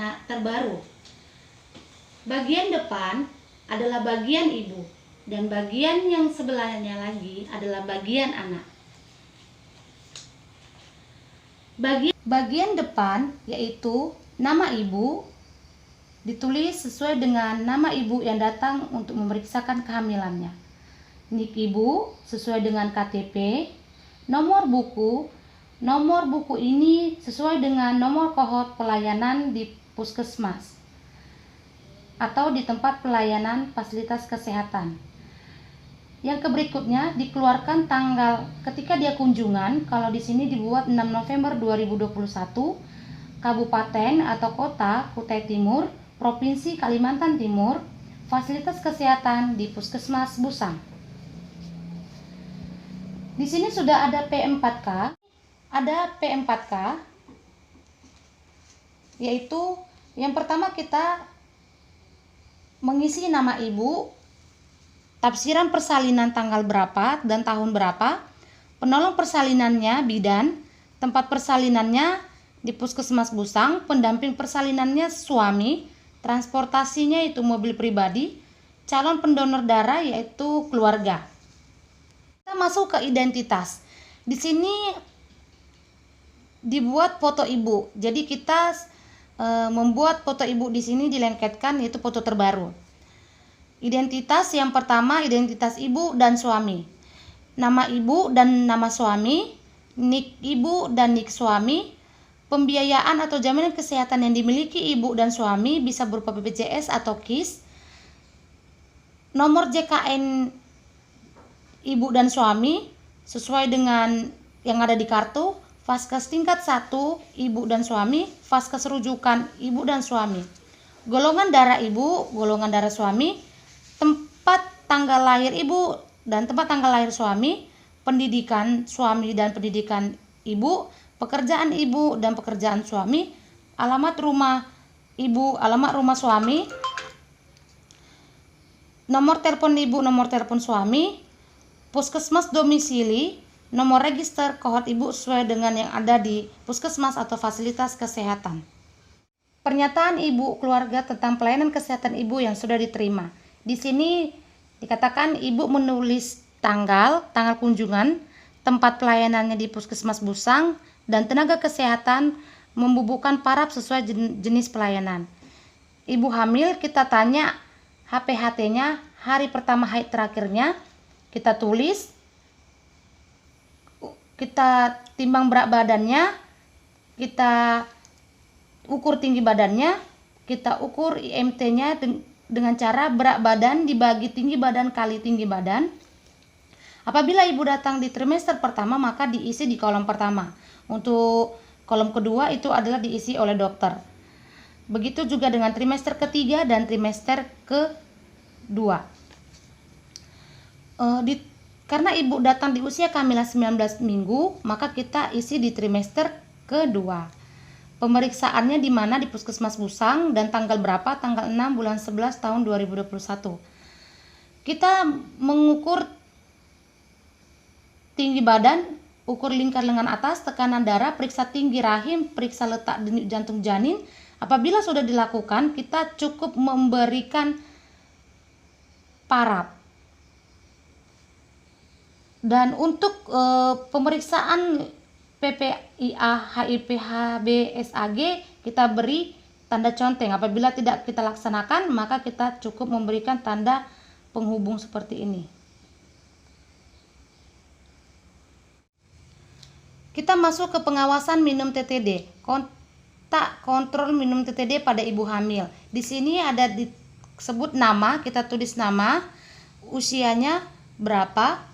anak terbaru. Bagian depan adalah bagian ibu dan bagian yang sebelahnya lagi adalah bagian anak. Bagian depan yaitu nama ibu ditulis sesuai dengan nama ibu yang datang untuk memeriksakan kehamilannya. Nik ibu sesuai dengan KTP, nomor buku ini sesuai dengan nomor kohort pelayanan di puskesmas atau di tempat pelayanan fasilitas kesehatan. Yang berikutnya dikeluarkan tanggal ketika dia kunjungan. Kalau di sini dibuat 6 November 2021, Kabupaten atau Kota Kutai Timur, Provinsi Kalimantan Timur, fasilitas kesehatan di Puskesmas Busang. Di sini sudah ada P4K. Ada P4K, yaitu yang pertama kita mengisi nama ibu, tafsiran persalinan tanggal berapa dan tahun berapa, penolong persalinannya bidan, tempat persalinannya di Puskesmas Busang, pendamping persalinannya suami, transportasinya itu mobil pribadi, calon pendonor darah yaitu keluarga. Kita masuk ke identitas. Di sini dibuat foto ibu. Jadi kita membuat foto ibu di sini dilengketkan yaitu foto terbaru. Identitas yang pertama, identitas ibu dan suami. Nama ibu dan nama suami, nik ibu dan nik suami. Pembiayaan atau jaminan kesehatan yang dimiliki ibu dan suami bisa berupa BPJS atau KIS. Nomor JKN ibu dan suami sesuai dengan yang ada di kartu. Vaskes tingkat 1 ibu dan suami, vaskes rujukan ibu dan suami. Golongan darah ibu, golongan darah suami, tempat tanggal lahir ibu dan tempat tanggal lahir suami, pendidikan suami dan pendidikan ibu, pekerjaan ibu dan pekerjaan suami, alamat rumah ibu, alamat rumah suami, nomor telepon ibu, nomor telepon suami, puskesmas domisili, nomor register kohort ibu sesuai dengan yang ada di puskesmas atau fasilitas kesehatan. Pernyataan ibu keluarga tentang pelayanan kesehatan ibu yang sudah diterima. Di sini dikatakan ibu menulis tanggal kunjungan, tempat pelayanannya di Puskesmas Busang, dan tenaga kesehatan membubuhkan paraf sesuai jenis pelayanan. Ibu hamil kita tanya HPHT-nya, hari pertama haid terakhirnya, kita tulis, kita timbang berat badannya, kita ukur tinggi badannya, kita ukur IMT-nya dengan cara berat badan dibagi tinggi badan kali tinggi badan. Apabila ibu datang di trimester pertama maka diisi di kolom pertama. Untuk kolom kedua itu adalah diisi oleh dokter. Begitu juga dengan trimester ketiga dan trimester kedua. Karena ibu datang di usia kehamilan 19 minggu, maka kita isi di trimester kedua. Pemeriksaannya di mana? Di Puskesmas Busang, dan tanggal berapa? Tanggal 6 bulan 11 tahun 2021. Kita mengukur tinggi badan, ukur lingkar lengan atas, tekanan darah, periksa tinggi rahim, periksa letak denyut jantung janin. Apabila sudah dilakukan, kita cukup memberikan paraf. Dan untuk pemeriksaan PPIA, HIV, HB, SAG kita beri tanda conteng. Apabila tidak kita laksanakan maka kita cukup memberikan tanda penghubung seperti ini. Kita masuk ke pengawasan minum TTD. Kontak kontrol minum TTD pada ibu hamil. Di sini ada disebut nama, kita tulis nama, usianya berapa.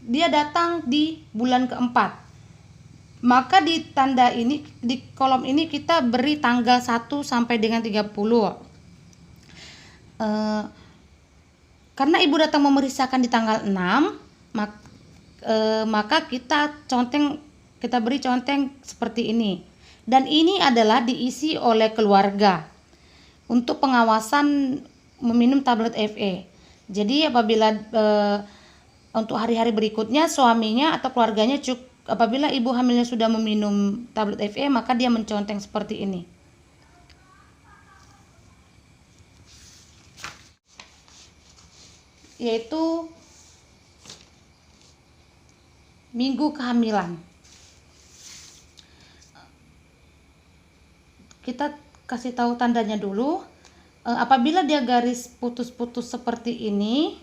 Dia datang di bulan keempat. Maka di tanda ini, di kolom ini kita beri tanggal 1 sampai dengan 30. Karena ibu datang memeriksakan di tanggal 6, maka kita beri conteng seperti ini. Dan ini adalah diisi oleh keluarga untuk pengawasan meminum tablet FE. Jadi apabila untuk hari-hari berikutnya suaminya atau keluarganya apabila ibu hamilnya sudah meminum tablet FE, maka dia menconteng seperti ini. Yaitu minggu kehamilan. Kita kasih tahu tandanya dulu. Apabila dia garis putus-putus seperti ini,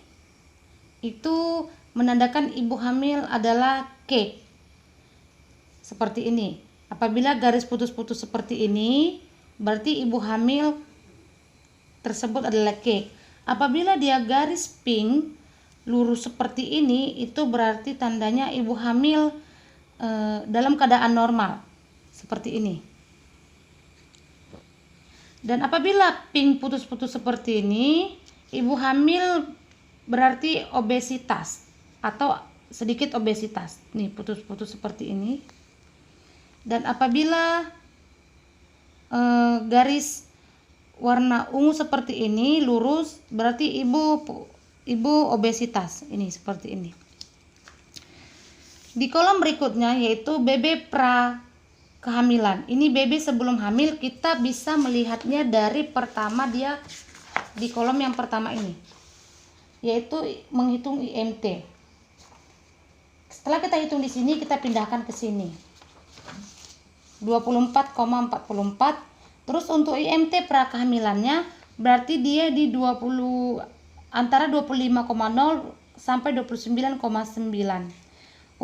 itu menandakan ibu hamil adalah cake. Seperti ini. Apabila garis putus-putus seperti ini, berarti ibu hamil tersebut adalah cake. Apabila dia garis pink lurus seperti ini, itu berarti tandanya ibu hamil dalam keadaan normal. Seperti ini. Dan apabila pink putus-putus seperti ini, ibu hamil berarti obesitas atau sedikit obesitas. Nih, putus-putus seperti ini. Dan apabila garis warna ungu seperti ini lurus, berarti ibu obesitas. Ini seperti ini. Di kolom berikutnya yaitu BB pra kehamilan. Ini BB sebelum hamil, kita bisa melihatnya dari pertama dia di kolom yang pertama ini, yaitu menghitung IMT. Setelah kita hitung di sini, kita pindahkan ke sini. 24,44. Terus untuk IMT pra kehamilannya berarti dia di 20 antara 25,0 sampai 29,9.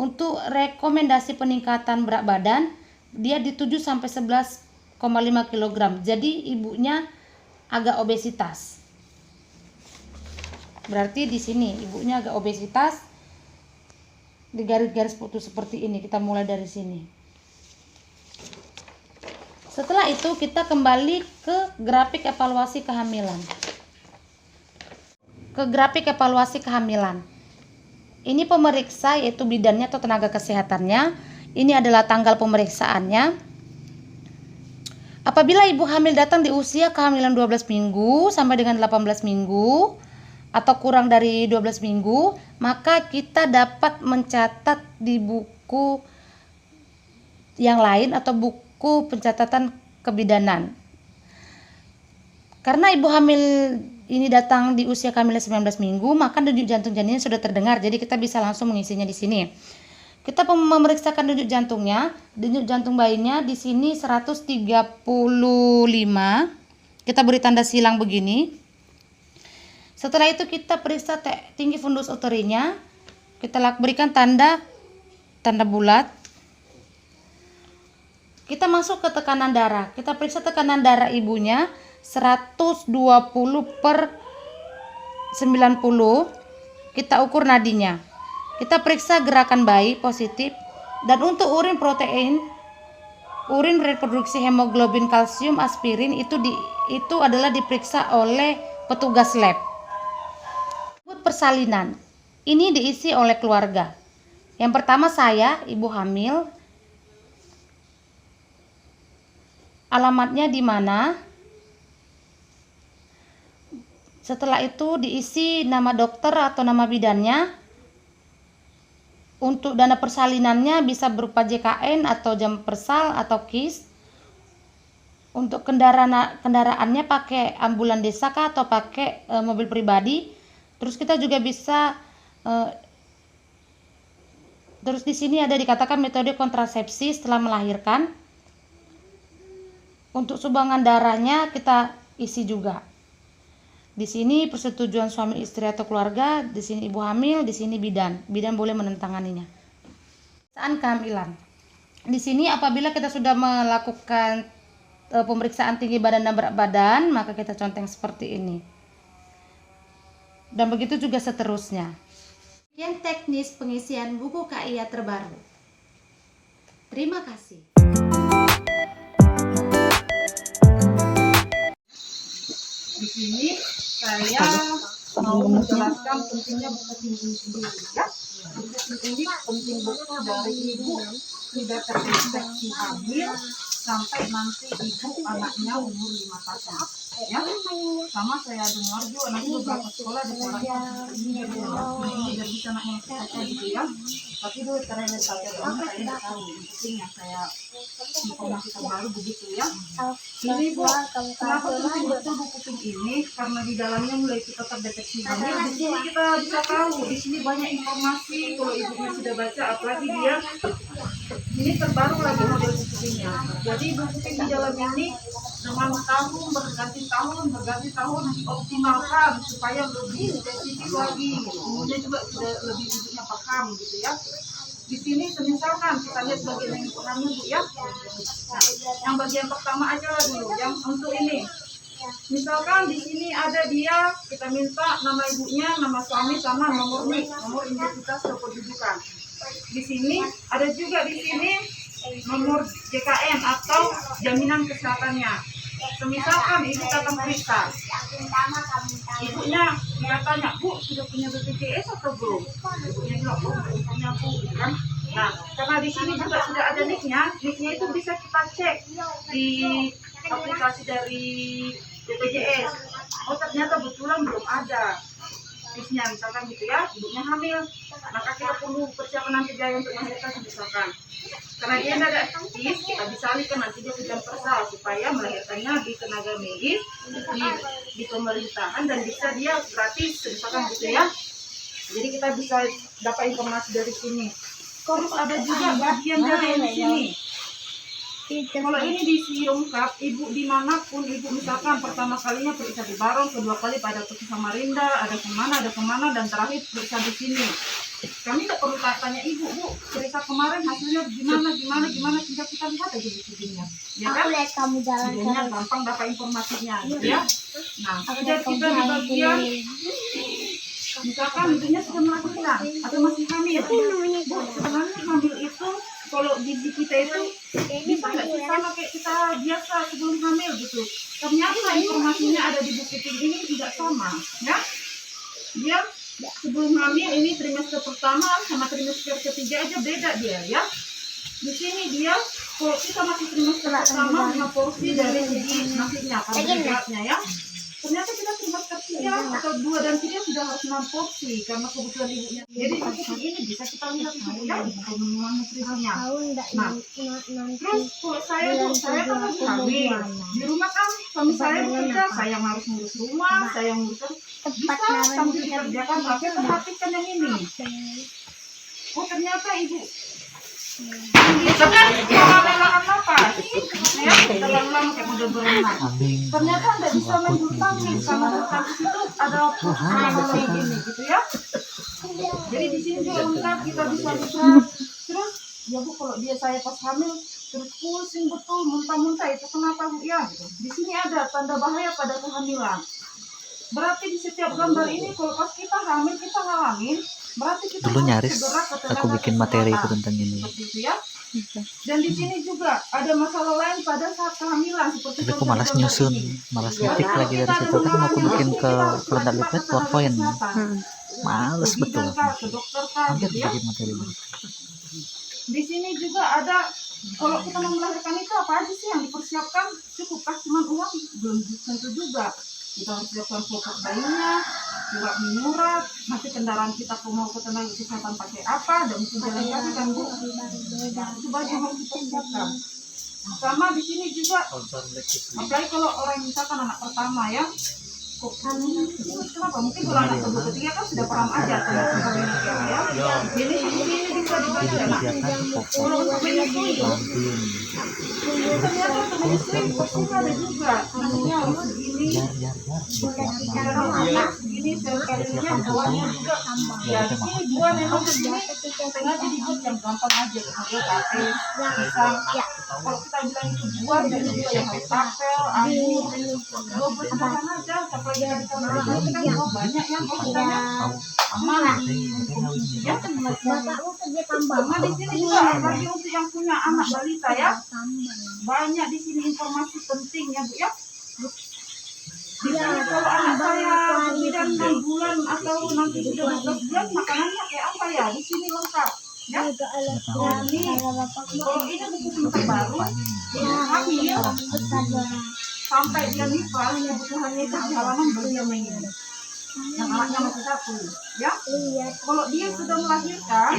Untuk rekomendasi peningkatan berat badan dia di 7 sampai 11,5 kg. Jadi ibunya agak obesitas. Berarti di sini ibunya agak obesitas. Di garis-garis putus seperti ini. Kita mulai dari sini. Setelah itu kita kembali ke grafik evaluasi kehamilan. Ke grafik evaluasi kehamilan. Ini pemeriksa yaitu bidannya atau tenaga kesehatannya. Ini adalah tanggal pemeriksaannya. Apabila ibu hamil datang di usia kehamilan 12 minggu sampai dengan 18 minggu atau kurang dari 12 minggu, maka kita dapat mencatat di buku yang lain atau buku pencatatan kebidanan. Karena ibu hamil ini datang di usia kehamilan 19 minggu, maka denyut jantung janinnya sudah terdengar. Jadi kita bisa langsung mengisinya di sini. Kita memeriksakan denyut jantungnya. Denyut jantung bayinya di sini 135. Kita beri tanda silang begini. Setelah itu kita periksa tinggi fundus uterinya. Kita berikan tanda bulat. Kita masuk ke tekanan darah. Kita periksa tekanan darah ibunya 120/90. Kita ukur nadinya. Kita periksa gerakan bayi positif. Dan untuk urin protein, urin reproduksi hemoglobin, kalsium, aspirin itu adalah diperiksa oleh petugas lab. Persalinan ini diisi oleh keluarga. Yang pertama saya, ibu hamil. Alamatnya di mana? Setelah itu diisi nama dokter atau nama bidannya. Untuk dana persalinannya bisa berupa JKN atau jam persal atau KIS. Untuk kendaraannya pakai ambulan desa kah atau pakai mobil pribadi. Terus kita juga bisa terus di sini ada dikatakan metode kontrasepsi setelah melahirkan. Untuk sumbangan darahnya kita isi juga. Di sini persetujuan suami istri atau keluarga, di sini ibu hamil, di sini bidan. Bidan boleh menandatanganinya. Pemeriksaan kehamilan. Di sini apabila kita sudah melakukan pemeriksaan tinggi badan dan berat badan, maka kita conteng seperti ini. Dan begitu juga seterusnya. Sekian teknis pengisian buku KIA terbaru. Terima kasih. Di sini saya mau menjelaskan pentingnya buku tinggi sendiri, ya. Buku tinggi penting buku dari ibu tidak terinfeksi hamil sampai nanti ibu anaknya umur 5 tahun. Ya, sama saya dengar juga nanti beberapa sekolah di sekolah ini biar bisa anaknya baca gitu ya. Tapi itu karena dari saya doang, saya nggak tahu. Yang penting yang saya informasi terbaru begitu ya. Ini Bu, kenapa penting betul buku kuping ini? Karena di dalamnya mulai kita terdeteksi hamil. Di sini kita bisa tahu, di sini banyak informasi kalau ibunya sudah baca, apalagi dia ini terbaru lagi model buku kupingnya. Jadi buku kuping di dalam ini dengan tahun berganti tahun dioptimalkan supaya lebih spesifik lagi. Kemudian juga sudah lebih ibunya paham gitu ya. Di sini misalkan kita lihat bagian yang hamil Bu ya. Nah, yang bagian pertama aja lah dulu, yang untuk ini. Misalkan di sini ada dia, kita minta nama ibunya, nama suami sama nomor NIK, nomor identitas kependudukan. Di sini ada juga di sini nomor JKN atau jaminan kesehatannya. Misalkan ibu datang periksa, ibunya dia tanya, Bu sudah punya BPJS atau belum? Ibunya bilang, oh belum punya Bu, kan? Nah, karena di sini juga sudah ada NIK-nya itu bisa kita cek di aplikasi dari BPJS. Oh ternyata betulan belum ada NIK-nya, misalkan gitu ya, ibunya hamil, maka kita perlu persiapan nanti biaya untuk melahirkan misalkan. Karena dia tidak ada aktif, kita bisa alihkan nanti dia ke Jampersal supaya melahirkannya di tenaga medis, di pemerintahan dan bisa dia gratis, misalkan gitu ya. Jadi kita bisa dapat informasi dari sini. Terus ada juga bagian dari di sini. Kalau ini diisi lengkap, ibu dimanapun, ibu misalkan pertama kalinya periksa di Barong, kedua kali pada ke Samarinda, ada kemana, dan terakhir periksa di sini. Kami tidak perlu tanya ibu, Bu, periksa kemarin hasilnya gimana, tidak kita lihat aja di videonya. Ya kan? Aku lihat kamu jalan videonya gampang dapat informasinya, gitu ya. Nah, sudah kita di bagian, misalkan ibunya sudah melahirkan atau masih hamil. Bu, sebenarnya hamil itu kalau gizi kita itu bisa nggak sih sama kayak kita biasa sebelum hamil gitu. Ternyata informasinya ada di buku ini tidak sama, ya. Dia sebelum hamil ini trimester pertama sama trimester ketiga aja beda dia ya. Di sini dia kalau kita masih trimester pertama 5 porsi dari segi nasinya karbohidratnya ya. Ternyata kita trimester 3 atau 2 dan 3 sudah harus 6 porsi karena kebutuhan ibunya. Jadi buku ini bisa kita lihat ya pengumuman nutrisinya. Nah, terus kalau saya kan lagi hamil di rumah kan suami saya bekerja, saya yang harus ngurus rumah, saya yang ngurus bisa sambil dikerjakan tapi perhatikan yang ini. Oh ternyata ibu itu kan melelahkan napas ya, terlalu lama kayak model berenang. Ternyata nggak bisa main bulu tangkis karena bulu tangkis itu ada kayak gini gitu ya. Jadi di sini juga lengkap kita bisa lihat. Terus ya Bu kalau dia saya pas hamil terus pusing betul muntah-muntah itu kenapa Bu ya gitu. Di sini ada tanda bahaya pada kehamilan. Berarti di setiap gambar ini kalau pas kita hamil kita ngalamin berarti kita dulu nyaris aku bikin materi itu tentang ini. Itu ya. Dan di sini juga ada masalah lain pada saat kehamilan seperti tapi aku malas nyusun, malas ngetik lagi dari situ kan mau aku bikin ke kalender lipat PowerPoint. Males betul. Hampir bikin materi ini. Di sini juga ada kalau kita mau melahirkan itu apa aja sih yang dipersiapkan? Cukupkah cuma uang? Belum tentu juga. Kita harus siapkan foto bayinya, surat menyurat, nanti kendaraan kita mau ke tenaga kesehatan pakai apa, dan mungkin jalan kaki kan Bu. Nah, itu banyak harus kita siapkan. Sama di sini juga, apalagi kalau orang misalkan anak pertama ya, kenapa? Mungkin kalau anak kedua ketiga kan sudah paham aja ya. Ini bisa dibaca. Kalau untuk menyusui, ternyata untuk menyusui porsinya ada juga. Namanya harus segini. Segini sekalinya bawahnya juga. Ya di sini dua memang segini. Sengaja dibuat yang gampang aja. Kemudian tapis, pisang. Kalau kita bilang itu buah dan juga yang harus tapel, anggur, dobel sederhana aja. Yang kan banyak yang katanya aman ya sama di sini juga bagi untuk yang punya anak balita ya banyak di sini informasi penting ya Bu ya. Di sini kalau anak saya sudah 6 bulan atau nanti sudah 12 bulan makanannya kayak apa ya di sini lengkap Ya. Pengetahuan. Kalau ini buku terbaru, hamil sampai dia nifas, kebutuhannya itu di halaman bagian ini. Yang anaknya masih satu, ya. Kalau dia sudah melahirkan,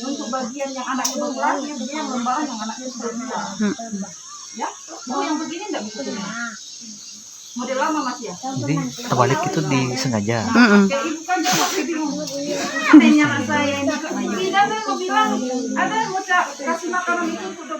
untuk bagian yang anaknya baru lahir, dia lembaran yang anaknya sudah dua. Ya, buku yang begini enggak bukunya. Model lama Mas ya. Jadi terbalik itu disengaja. Kayak ibu kan dia pakai bingung. Adanya anak saya ini. Tidak ada yang mau bilang, ada yang mau kasih makanan itu untuk